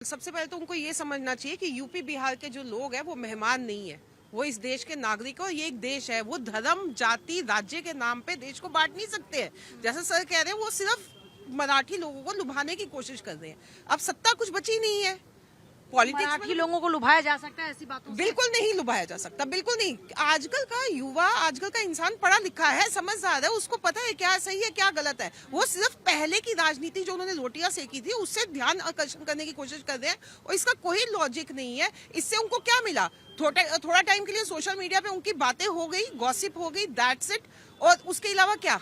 सबसे पहले तो उनको ये समझना चाहिए कि यूपी बिहार के जो लोग हैं वो मेहमान नहीं है, वो इस देश के नागरिक है और ये एक देश है। वो धर्म, जाति, राज्य के नाम पे देश को बांट नहीं सकते हैं। जैसे सर कह रहे हैं, वो सिर्फ मराठी लोगों को लुभाने की कोशिश कर रहे हैं। अब सत्ता कुछ बची नहीं है। पॉलिटिक्स मराठी लोगों को लुभाया जा सकता है ऐसी बातों से? बिल्कुल नहीं लुभाया जा सकता, बिल्कुल नहीं। आजकल का युवा, आजकल का इंसान पढ़ा लिखा है, समझदार है, उसको पता है क्या सही है क्या गलत है। वो सिर्फ पहले की राजनीति जो उन्होंने रोटियां सेकी थी उससे ध्यान आकर्षण करने की कोशिश कर रहे हैं और इसका कोई लॉजिक नहीं है। इससे उनको क्या मिला? थोड़ा टाइम के लिए सोशल मीडिया पे उनकी बातें हो गई, गॉसिप हो गई, दैट्स इट। और उसके अलावा क्या,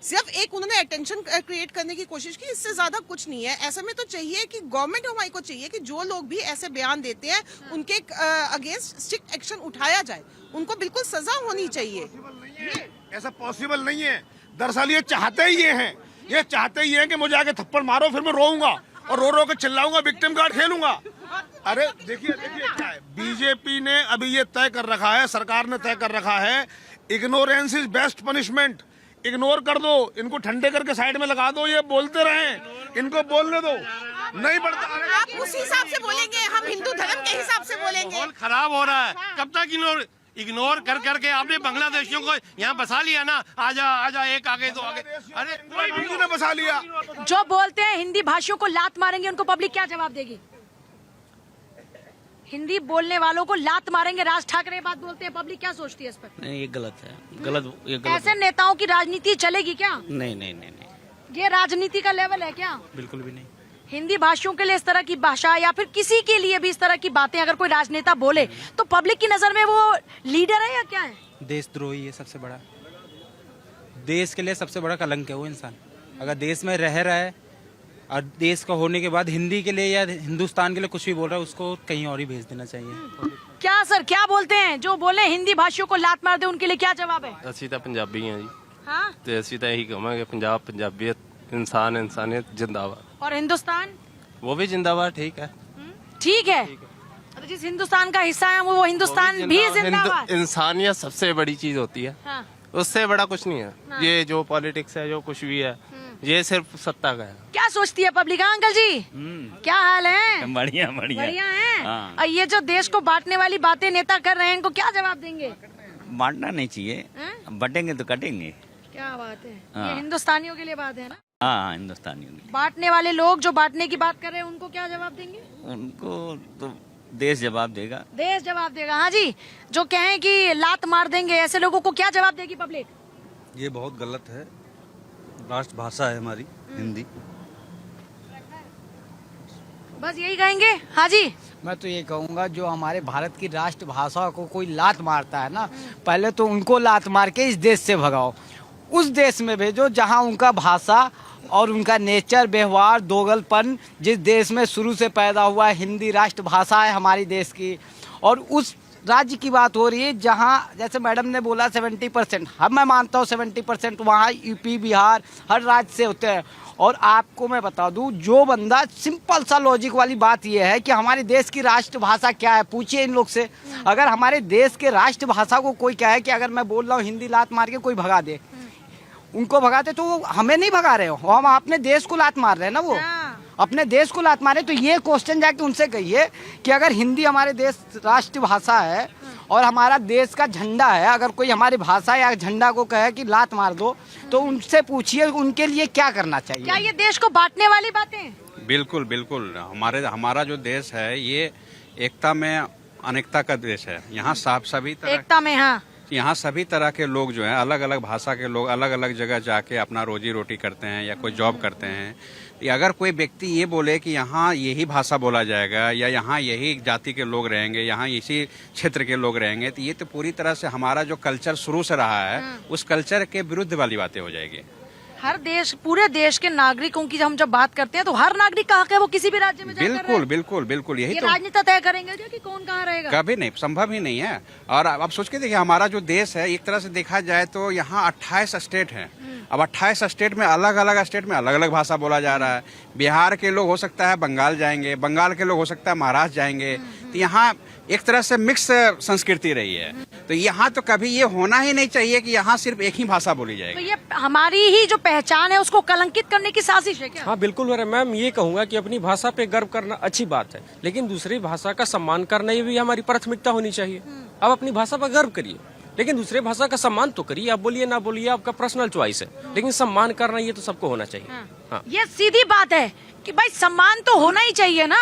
सिर्फ एक उन्होंने अटेंशन क्रिएट करने की कोशिश की, इससे ज्यादा कुछ नहीं है। ऐसे में तो चाहिए कि गवर्नमेंट हमारी को चाहिए कि जो लोग भी ऐसे बयान देते हैं उनके अगेंस्ट स्ट्रिक्ट एक्शन उठाया जाए, उनको बिल्कुल सजा होनी चाहिए। ऐसा पॉसिबल नहीं है। दरअसल ये चाहते ही ये हैं, ये चाहते ही हैं कि मुझे आके थप्पड़ मारो, फिर मैं रोऊंगा और रो रो के चिल्लाऊंगा, विक्टिम कार्ड खेलूंगा। अरे देखिए क्या है, बीजेपी ने अभी ये तय कर रखा है, सरकार ने तय कर रखा है, ignorance is best punishment. Ignore कर दो, इनको ठंडे करके साइड में लगा दो, ये बोलते रहें, इनको बोलने दो। नहीं बढ़ता। आप उस हिसाब से बोलेंगे, हम हिंदू धर्म के हिसाब से बोलेंगे। माहौल खराब हो रहा है, कब तक इग्नोर कर करके आपने बांग्लादेशियों को यहाँ बसा लिया ना। आजा आजा, एक आगे दो आगे। अरे कोई हिंदू ने बसा लिया। जो बोलते हैं हिंदी भाषियों को लात मारेंगे, उनको पब्लिक क्या जवाब देगी? हिंदी बोलने वालों को लात मारेंगे, राज ठाकरे बात बोलते हैं, पब्लिक क्या सोचती है इस पर? नहीं, ये गलत है, ये गलत ऐसे नेताओं की राजनीति चलेगी क्या? नहीं नहीं नहीं नहीं, ये राजनीति का लेवल है क्या? बिल्कुल भी नहीं। हिंदी भाषियों के लिए इस तरह की भाषा या फिर किसी के लिए भी इस तरह की बातें अगर कोई राजनेता बोले तो पब्लिक की नजर में वो लीडर है या क्या है? देशद्रोही है सबसे बड़ा, देश के लिए सबसे बड़ा कलंक है वो इंसान। अगर देश में रह रहा है और देश का होने के बाद हिंदी के लिए या हिंदुस्तान के लिए कुछ भी बोल रहा है, उसको कहीं और ही भेज देना चाहिए। क्या सर, क्या बोलते हैं जो बोले हिंदी भाषियों को लात मार दे, उनके लिए क्या जवाब है? ਅਸੀਂ ਤਾਂ ਪੰਜਾਬੀ ਹਾਂ ਜੀ हाँ? ਤੇ ਅਸੀਂ ਤਾਂ ਇਹੀ ਕਹਾਂਗੇ ਪੰਜਾਬ ਪੰਜਾਬੀਅਤ ਇਨਸਾਨ ਇਨਸਾਨੀਅਤ जिंदाबाद। और हिंदुस्तान वो भी जिंदाबाद, ठीक है। ठीक है, तो जिस हिंदुस्तान का हिस्सा है वो हिंदुस्तान भी जिंदाबाद। इंसानियत सबसे बड़ी चीज होती है, हाँ। उससे बड़ा कुछ नहीं है। हाँ। ये जो पॉलिटिक्स है, जो कुछ भी है, ये सिर्फ सत्ता का है। क्या सोचती है पब्लिक? हाँ, अंकल जी क्या हाल है? बढ़िया बढ़िया बढ़िया है। हाँ। और ये जो देश को बांटने वाली बातें नेता कर रहे हैं, इनको क्या जवाब देंगे? बांटना नहीं चाहिए, हैं? बटेंगे तो कटेंगे। क्या बात है, हाँ। ये हिंदुस्तानियों के लिए बात है ना। हाँ, हिंदुस्तानियों की। बांटने वाले लोग जो बांटने की बात कर रहे हैं, उनको क्या जवाब देंगे? उनको तो देश जवाब देगा। देश जवाब देगा। हाँ जी, जो कहें कि लात मार देंगे, ऐसे लोगों को क्या जवाब देगी पब्लिक? ये बहुत गलत है, राष्ट्रभाषा है हमारी हिंदी। बस यही कहेंगे। हाँ जी, मैं तो ये कहूँगा, जो हमारे भारत की राष्ट्रभाषा को कोई लात मारता है ना, पहले तो उनको लात मार के इस देश से भगाओ, उस देश में भेजो जहाँ उनका भाषा और उनका नेचर, व्यवहार, दोगलपन जिस देश में शुरू से पैदा हुआ है, हिंदी राष्ट्रभाषा है हमारी देश की। और उस राज्य की बात हो रही है जहाँ, जैसे मैडम ने बोला 70%, हम मैं मानता हूँ 70% वहाँ यूपी बिहार हर राज्य से होते हैं। और आपको मैं बता दूं, जो बंदा, सिंपल सा लॉजिक वाली बात यह है कि हमारे देश की राष्ट्रभाषा क्या है, पूछिए इन लोग से। अगर हमारे देश के राष्ट्रभाषा को कोई क्या है कि अगर मैं बोल रहा हूँ हिंदी, लात मार के कोई भगा दे, उनको भगाते तो वो हमें नहीं भगा रहे हो, हम अपने देश को लात मार रहे हैं ना, वो अपने देश को लात मारे। तो ये क्वेश्चन जाके उनसे कहिए कि अगर हिंदी हमारे देश राष्ट्रभाषा है और हमारा देश का झंडा है, अगर कोई हमारी भाषा या झंडा को कहे कि लात मार दो, तो उनसे पूछिए उनके लिए क्या करना चाहिए। क्या ये देश को बांटने वाली बातें? बिल्कुल बिल्कुल, हमारा जो देश है ये एकता में अनेकता का देश है। यहाँ सभी तरह, एकता में, हाँ, यहाँ सभी तरह के लोग जो हैं, अलग अलग भाषा के लोग अलग अलग जगह जाके अपना रोजी रोटी करते हैं या कोई जॉब करते हैं। अगर कोई व्यक्ति ये बोले कि यहाँ यही भाषा बोला जाएगा या यहाँ यही जाति के लोग रहेंगे, यहाँ इसी क्षेत्र के लोग रहेंगे, तो ये तो पूरी तरह से हमारा जो कल्चर शुरू से रहा है उस कल्चर के विरुद्ध वाली बातें हो जाएगी। हर देश, पूरे देश के नागरिकों की हम जब बात करते हैं तो हर नागरिक का हक है वो किसी भी राज्य में जाकर बिल्कुल बिल्कुल बिल्कुल, यही ये तो राजनीति तय करेंगे जो कि कौन कहाँ रहेगा। कभी नहीं, संभव ही नहीं है। और अब सोच के देखिए, हमारा जो देश है, एक तरह से देखा जाए तो यहाँ 28 स्टेट हैं। अब 28 स्टेट में अलग अलग भाषा बोला जा रहा है। बिहार के लोग हो सकता है बंगाल जाएंगे, बंगाल के लोग हो सकता है महाराष्ट्र जाएंगे। तो तो यहाँ एक तरह से मिक्स संस्कृति रही है। तो यहाँ तो कभी ये होना ही नहीं चाहिए कि यहाँ सिर्फ एक ही भाषा बोली तो जाएगी। ये हमारी ही जो पहचान है उसको कलंकित करने की साजिश है क्या? हाँ बिल्कुल है मैम, ये कहूंगा कि अपनी भाषा पे गर्व करना अच्छी बात है, लेकिन दूसरी भाषा का सम्मान करना ये भी हमारी प्राथमिकता होनी चाहिए। आप अपनी भाषा पर गर्व करिए, लेकिन दूसरे भाषा का सम्मान तो करिए। आप बोलिए ना बोलिए, आपका पर्सनल चॉइस है, लेकिन सम्मान करना ये तो सबको होना चाहिए। हाँ। ये सीधी बात है कि भाई सम्मान तो होना ही चाहिए ना,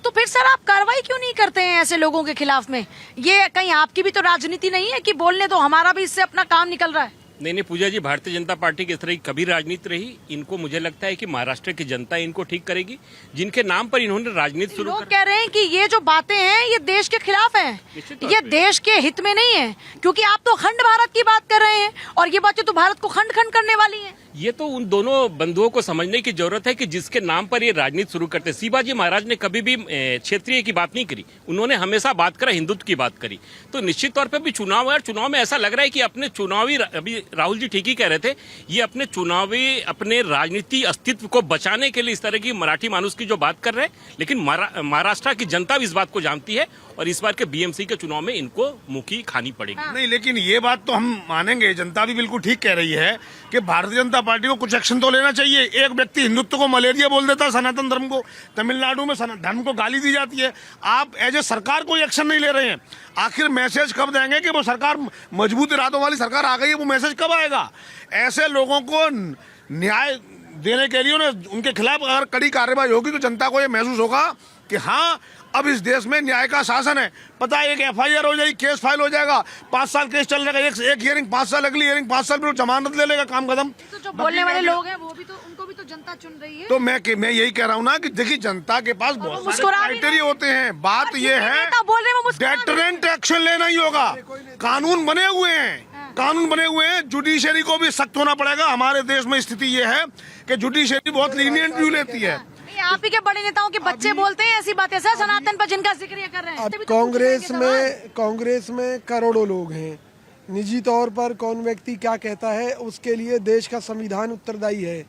तो फिर सर आप कार्रवाई क्यों नहीं करते हैं ऐसे लोगों के खिलाफ में? ये कहीं आपकी भी तो राजनीति नहीं है कि बोलने दो, हमारा भी इससे अपना काम निकल रहा है? नहीं पूजा जी, भारतीय जनता पार्टी की इस तरह की कभी राजनीति रही। इनको मुझे लगता है कि महाराष्ट्र की जनता इनको ठीक करेगी, जिनके नाम पर इन्होंने राजनीति शुरू लोग कह रहे हैं कि ये जो बातें हैं ये देश के खिलाफ हैं, ये देश के हित में नहीं है, क्योंकि आप तो अखंड भारत की बात कर रहे हैं और ये बातें तो भारत को खंड खंड करने वाली हैं। ये तो उन दोनों बंधुओं को समझने की जरूरत है कि जिसके नाम पर ये राजनीति शुरू करते। शिवाजी महाराज ने कभी भी क्षेत्रीय की बात नहीं करी, उन्होंने हमेशा बात करा हिंदुत्व की बात करी। तो निश्चित तौर पे भी चुनाव है, और चुनाव में ऐसा लग रहा है कि अपने चुनावी, अभी राहुल जी ठीक ही कह रहे थे, ये अपने राजनीति अस्तित्व को बचाने के लिए इस तरह की मराठी मानुस की जो बात कर रहे हैं। लेकिन महाराष्ट्र की जनता भी इस बात को जानती है और इस बार के बीएमसी के चुनाव में इनको मुखी खानी पड़ेगी। नहीं, लेकिन ये बात तो हम मानेंगे, जनता भी बिल्कुल ठीक कह रही है कि भारतीय जनता पार्टी को कुछ एक्शन तो लेना चाहिए। एक व्यक्ति हिंदुत्व को मलेरिया बोल देता है, सनातन धर्म को, तमिलनाडु में धर्म को गाली दी जाती है, आप एज ए सरकार कोई एक्शन नहीं ले रहे हैं। आखिर मैसेज कब देंगे कि वो सरकार मजबूत इरादों वाली सरकार आ गई है? वो मैसेज कब आएगा? ऐसे लोगों को न्याय देने के लिए उनके खिलाफ अगर कड़ी कार्रवाई होगी तो जनता को ये महसूस होगा कि हाँ, अब इस देश में न्याय का शासन है। पता है, एक एफआईआर हो जाएगी, केस फाइल हो जाएगा, 5 साल केस चल रहेगा, एक हियरिंग 5 साल, अगली हियरिंग 5 साल, फिर जमानत ले लेगा, काम खत्म। तो जो बोलने वाले लोग हैं वो भी तो, उनको भी तो जनता चुन रही है। तो मैं यही कह रहा हूँ ना कि देखिए, जनता के पास बहुत सारे क्राइटेरिया होते हैं। बात ये है, डेटरेंट एक्शन लेना ही होगा। कानून बने हुए हैं, जुडिशरी को भी सख्त होना पड़ेगा। हमारे देश में स्थिति ये है कि जुडिशरी बहुत लीनियंट व्यू लेती है। आप ही के बड़े नेताओं के बच्चे बोलते हैं ऐसी बातें सर, सनातन पर जिनका जिक्र ये कर रहे हैं। अब कांग्रेस में करोड़ों लोग हैं। निजी तौर पर कौन व्यक्ति क्या कहता है उसके लिए देश का संविधान उत्तरदायी है।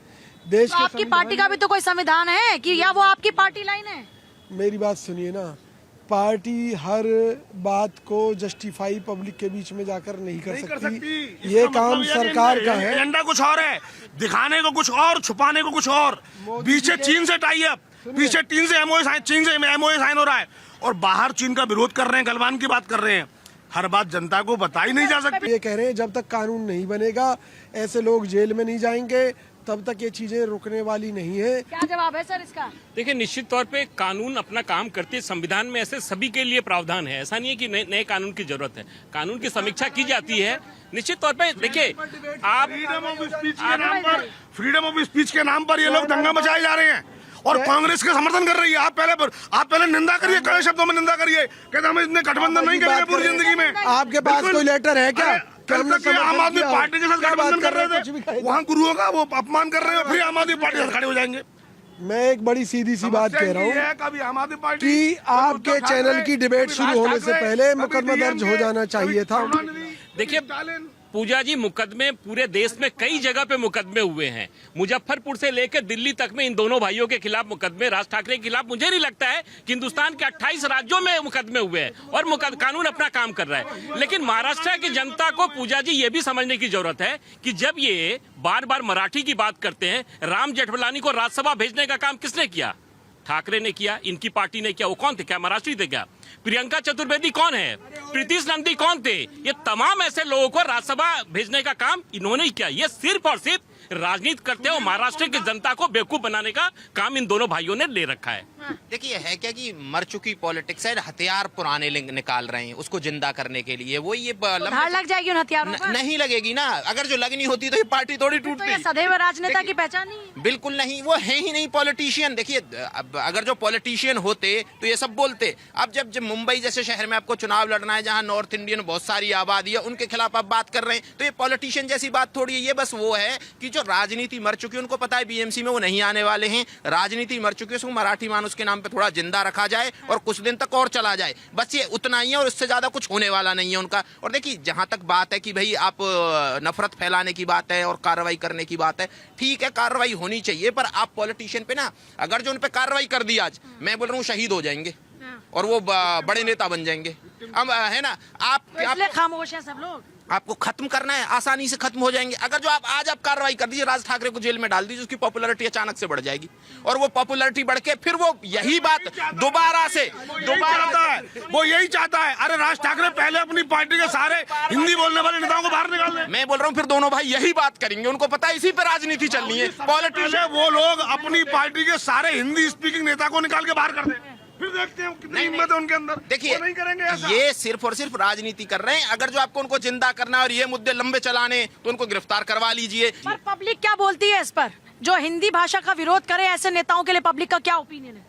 देश तो आपकी पार्टी का भी तो कोई संविधान है कि, या वो आपकी पार्टी लाइन है? मेरी बात सुनिए ना, पार्टी हर बात को जस्टिफाई पब्लिक के बीच में जाकर नहीं कर सकती। ये काम सरकार का है। एजेंडा कुछ और है, दिखाने को कुछ और, छुपाने को कुछ और। पीछे चीन से टाई अप, पीछे चीन से एमओए साइन हो रहा है और बाहर चीन का विरोध कर रहे हैं, गलवान की बात कर रहे हैं। हर बात जनता को बताई नहीं जा सकती। ये कह रहे हैं जब तक कानून नहीं बनेगा ऐसे लोग जेल में नहीं जाएंगे, तब तक ये चीजें रुकने वाली नहीं है। क्या जवाब है सर इसका? देखिए, निश्चित तौर पे कानून अपना काम करते हैं। संविधान में ऐसे सभी के लिए प्रावधान है, ऐसा नहीं है कि नए कानून की जरूरत है। कानून की समीक्षा की जाती है निश्चित तौर पे। देखिए, आप फ्रीडम ऑफ स्पीच के नाम पर ये लोग दंगा मचाए जा रहे हैं और कांग्रेस का समर्थन कर रही है। आप पहले निंदा करिए, कड़े शब्दों में निंदा करिए, कहते हम इतने गठबंधन नहीं करेंगे पूरी जिंदगी में। आपके पास कोई लेटर है क्या? आम आदमी पार्टी के साथ गठबंधन कर रहे थे, वहाँ गुरुओं का वो अपमान कर रहे हैं, फिर आम आदमी पार्टी से खड़े हो जाएंगे। मैं एक बड़ी सीधी सी बात कह रहा हूँ कि आपके चैनल की डिबेट शुरू होने से पहले मुकदमा दर्ज हो जाना चाहिए था। देखिए पूजा जी, मुकदमे पूरे देश में कई जगह पे मुकदमे हुए हैं। मुजफ्फरपुर से लेकर दिल्ली तक में इन दोनों भाइयों के खिलाफ मुकदमे, राज ठाकरे के खिलाफ। मुझे नहीं लगता है कि हिंदुस्तान के 28 राज्यों में मुकदमे हुए हैं और कानून अपना काम कर रहा है। लेकिन महाराष्ट्र की जनता को पूजा जी ये भी समझने की जरूरत है कि जब ये बार बार मराठी की बात करते हैं, राम जेठमलानी को राज्यसभा भेजने का काम किसने किया? ठाकरे ने किया, इनकी पार्टी ने किया। वो कौन थे? क्या महाराष्ट्री थे क्या? प्रियंका चतुर्वेदी कौन है? प्रीतिश नंदी कौन थे? ये तमाम ऐसे लोगों को राज्यसभा भेजने का काम इन्होंने ही किया। ये सिर्फ और सिर्फ राजनीति करते हो, महाराष्ट्र की जनता को बेवकूफ बनाने का काम इन दोनों भाइयों ने ले रखा है। देखिए, है क्या कि मर चुकी पॉलिटिक्स है, हथियार पुराने निकाल रहे हैं उसको जिंदा करने के लिए। वो ये धार लग जाएगी उन हथियारों पर? नहीं लगेगी ना। अगर जो लगनी होती तो ये पार्टी थोड़ी टूटती। तो सदैव राजनेता की पहचान नहीं? बिल्कुल नहीं, वो है ही नहीं पॉलिटिशियन। देखिए, अगर जो पॉलिटिशियन होते तो ये सब बोलते। अब जब मुंबई जैसे शहर में आपको चुनाव लड़ना है, जहाँ नॉर्थ इंडियन बहुत सारी आबादी है, उनके खिलाफ आप बात कर रहे हैं, तो ये पॉलिटिशियन जैसी बात थोड़ी है। ये बस वो है कि जो राजनीति मर चुकी है, उनको पता है बीएमसी में वो नहीं आने वाले हैं। राजनीति मर चुकी है, उसको मराठी मानुस के नाम पे थोड़ा जिंदा रखा जाए और कुछ दिन तक और चला जाए, बस ये उतना ही है और इससे ज्यादा कुछ होने वाला नहीं है उनका। और देखिए, जहां तक बात है कि भाई आप नफरत फैलाने की बात है और कार्रवाई करने की बात है, ठीक है, कार्रवाई होनी चाहिए, पर आप पॉलिटिशियन पे ना, अगर जो उन पे कार्रवाई कर दी आज, मैं बोल रहा हूँ शहीद हो जाएंगे। और वो बड़े नेता बन जाएंगे। अब है ना, इसलिए खामोश हैं सब लोग। आपको खत्म करना है, आसानी से खत्म हो जाएंगे। अगर जो आज आप कार्रवाई कर दीजिए, राज ठाकरे को जेल में डाल दीजिए, उसकी पॉपुलैरिटी अचानक से बढ़ जाएगी, और वो पॉपुलैरिटी बढ़ के फिर वो यही बात दोबारा वो यही चाहता है। अरे राज ठाकरे पहले अपनी पार्टी के सारे हिंदी बोलने वाले नेताओं को बाहर निकाल दें। मैं बोल रहा हूँ फिर दोनों भाई यही बात करेंगे, उनको पता है इसी पे राजनीति चलनी है। पॉलिटिशियन वो लोग अपनी पार्टी के सारे हिंदी स्पीकिंग नेता को निकाल के बाहर कर दें, फिर देखते हैं कितनी हिम्मत है उनके अंदर। देखिए, नहीं करेंगे ऐसा। ये सिर्फ और सिर्फ राजनीति कर रहे हैं। अगर जो आपको उनको जिंदा करना है और ये मुद्दे लंबे चलाने, तो उनको गिरफ्तार करवा लीजिए। पर पब्लिक क्या बोलती है इस पर? जो हिंदी भाषा का विरोध करे ऐसे नेताओं के लिए पब्लिक का क्या ओपिनियन है?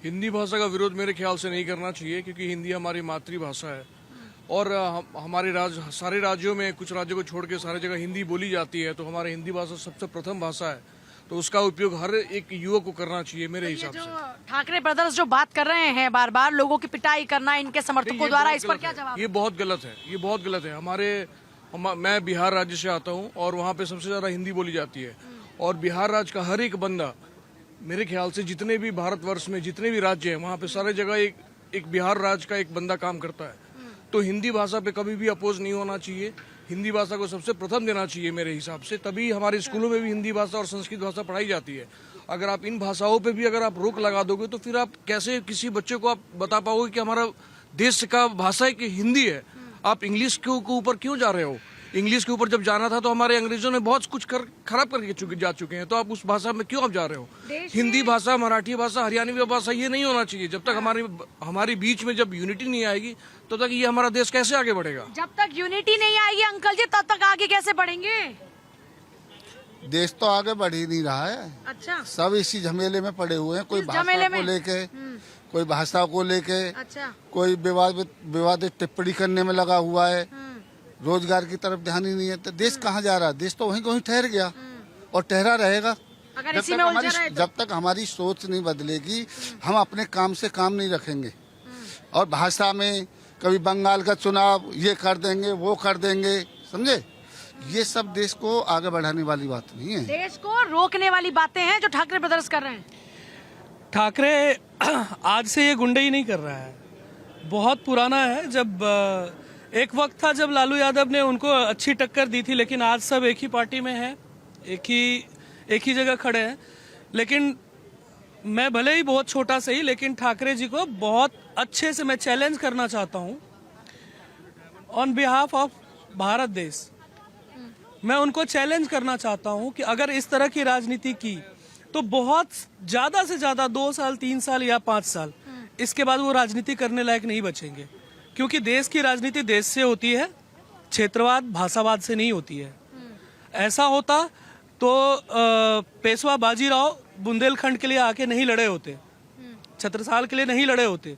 हिंदी भाषा का विरोध मेरे ख्याल से नहीं करना चाहिए, क्योंकि हिंदी हमारी मातृभाषा है और हमारे सारे राज्यों में, कुछ राज्यों को छोड़ के सारी जगह हिंदी बोली जाती है। तो हमारी हिंदी भाषा सबसे प्रथम भाषा है, तो उसका उपयोग हर एक युवक को करना चाहिए मेरे हिसाब से। ठाकरे ब्रदर्स जो बात कर रहे हैं बार बार लोगों की पिटाई करना इनके समर्थकों द्वारा, इस पर क्या जवाब? ये बहुत गलत है, ये बहुत गलत है। मैं बिहार राज्य से आता हूँ और वहाँ पे सबसे ज्यादा हिंदी बोली जाती है, और बिहार राज्य का हर एक बंदा, मेरे ख्याल से जितने भी भारतवर्ष में जितने भी राज्य हैं, वहाँ पे सारे जगह एक बिहार राज्य का एक बंदा काम करता है। तो हिंदी भाषा पे कभी भी अपोज नहीं होना चाहिए, हिंदी भाषा को सबसे प्रथम देना चाहिए मेरे हिसाब से। तभी हमारे स्कूलों में भी हिंदी भाषा और संस्कृत भाषा पढ़ाई जाती है। अगर आप इन भाषाओं पे भी अगर आप रोक लगा दोगे, तो फिर आप कैसे किसी बच्चे को आप बता पाओगे कि हमारा देश का भाषा है कि हिंदी है? आप इंग्लिश के ऊपर क्यों जा रहे हो? इंग्लिश के ऊपर जब जाना था तो हमारे अंग्रेजों ने बहुत कुछ खराब करके जा चुके हैं, तो आप उस भाषा में क्यों आप जा रहे हो? हिंदी भाषा, मराठी भाषा, हरियाणवी भाषा, ये नहीं होना चाहिए। जब तक हमारे बीच में जब यूनिटी नहीं आएगी, तो तक ये हमारा देश कैसे आगे बढ़ेगा? जब तक यूनिटी नहीं आएगी अंकल जी, तब तक आगे कैसे बढ़ेंगे? देश तो आगे बढ़ ही नहीं रहा है। अच्छा, सब इसी झमेले में पड़े हुए हैं, कोई भाषा को लेके, कोई भाषा को लेके, अच्छा, कोई विवादित टिप्पणी करने में लगा हुआ है, रोजगार की तरफ ध्यान ही नहीं है। तो देश कहाँ जा रहा है? देश तो वहीं कहीं ठहर गया और ठहरा रहेगा। जब तक हमारी सोच नहीं बदलेगी, हम अपने काम से काम नहीं रखेंगे। और भाषा में कभी बंगाल का चुनाव ये कर देंगे, वो कर देंगे, समझे? ये सब देश को आगे बढ़ाने वाली बात नहीं है, देश को रोकने वाली बातें हैं जो ठाकरे ब्रदर्स कर रहे हैं। ठाकरे आज से ये गुंडे नहीं कर रहा है, बहुत पुराना है। जब एक वक्त था जब लालू यादव ने उनको अच्छी टक्कर दी थी, लेकिन आज सब एक ही पार्टी में है, एक ही जगह खड़े हैं। लेकिन मैं भले ही बहुत छोटा सही, लेकिन ठाकरे जी को बहुत अच्छे से मैं चैलेंज करना चाहता हूं ऑन बिहाफ ऑफ भारत देश। मैं उनको चैलेंज करना चाहता हूं कि अगर इस तरह की राजनीति की, तो बहुत ज्यादा से ज्यादा 2 साल, 3 साल या 5 साल, इसके बाद वो राजनीति करने लायक नहीं बचेंगे। क्योंकि देश की राजनीति देश से होती है, क्षेत्रवाद, भाषावाद से नहीं होती है। ऐसा होता तो पेशवा बाजीराव बुंदेलखंड के लिए आके नहीं लड़े होते, छत्रसाल के लिए नहीं लड़े होते।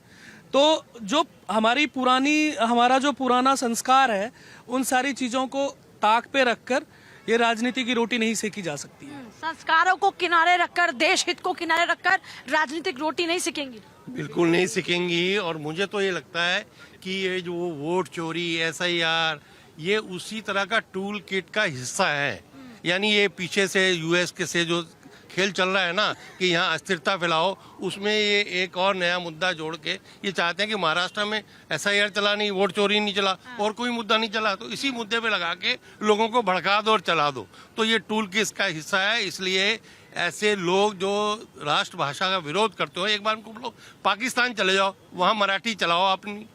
तो जो हमारा जो पुराना संस्कार है, उन सारी चीजों को ताक पे रखकर ये राजनीति की रोटी नहीं सेकी जा सकती है। संस्कारों को किनारे रखकर, देश हित को किनारे रखकर राजनीतिक रोटी नहीं सेकेंगी, बिल्कुल नहीं सीखेंगी। और मुझे तो ये लगता है कि ये जो वोट चोरी, SIR, ये उसी तरह का टूल किट का हिस्सा है। यानी ये पीछे से यूएस के से जो खेल चल रहा है ना, कि यहाँ अस्थिरता फैलाओ, उसमें ये एक और नया मुद्दा जोड़ के ये चाहते हैं कि महाराष्ट्र में SIR चला नहीं, वोट चोरी नहीं चला, और कोई मुद्दा नहीं चला, तो इसी मुद्दे पे लगा के लोगों को भड़का दो और चला दो। तो ये टूल किट का हिस्सा है। इसलिए ऐसे लोग जो राष्ट्रभाषा का विरोध करते हो, एक बार उनको बोलो पाकिस्तान चले जाओ, वहाँ मराठी चलाओ, अपनी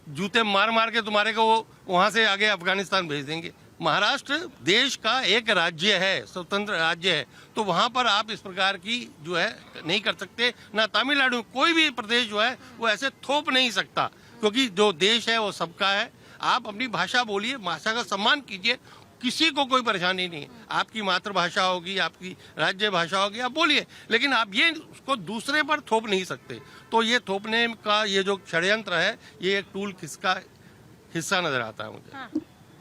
जूते मार मार के तुम्हारे को वहाँ से आगे अफगानिस्तान भेज देंगे। महाराष्ट्र देश का एक राज्य है, स्वतंत्र राज्य है, तो वहाँ पर आप इस प्रकार की जो है नहीं कर सकते। ना तमिलनाडु, कोई भी प्रदेश जो है वो ऐसे थोप नहीं सकता, क्योंकि जो देश है वो सबका है। आप अपनी भाषा बोलिए, भाषा का सम्मान कीजिए, किसी को कोई परेशानी नहीं है। आपकी मातृभाषा होगी, आपकी राज्य भाषा होगी, आप बोलिए, लेकिन आप ये उसको दूसरे पर थोप नहीं सकते। तो ये थोपने का ये जो षड्यंत्र है, ये एक टूल किसका हिस्सा नजर आता है मुझे। हाँ।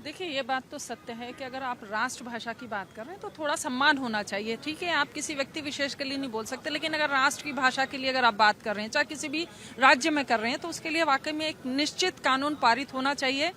देखिए, ये बात तो सत्य है कि अगर आप राष्ट्रभाषा की बात कर रहे हैं तो थोड़ा सम्मान होना चाहिए। ठीक है, आप किसी व्यक्ति विशेष के लिए नहीं बोल सकते, लेकिन अगर राष्ट्र की भाषा के लिए अगर आप बात कर रहे हैं, चाहे किसी भी राज्य में कर रहे हैं, तो उसके लिए वाकई में एक निश्चित कानून पारित होना चाहिए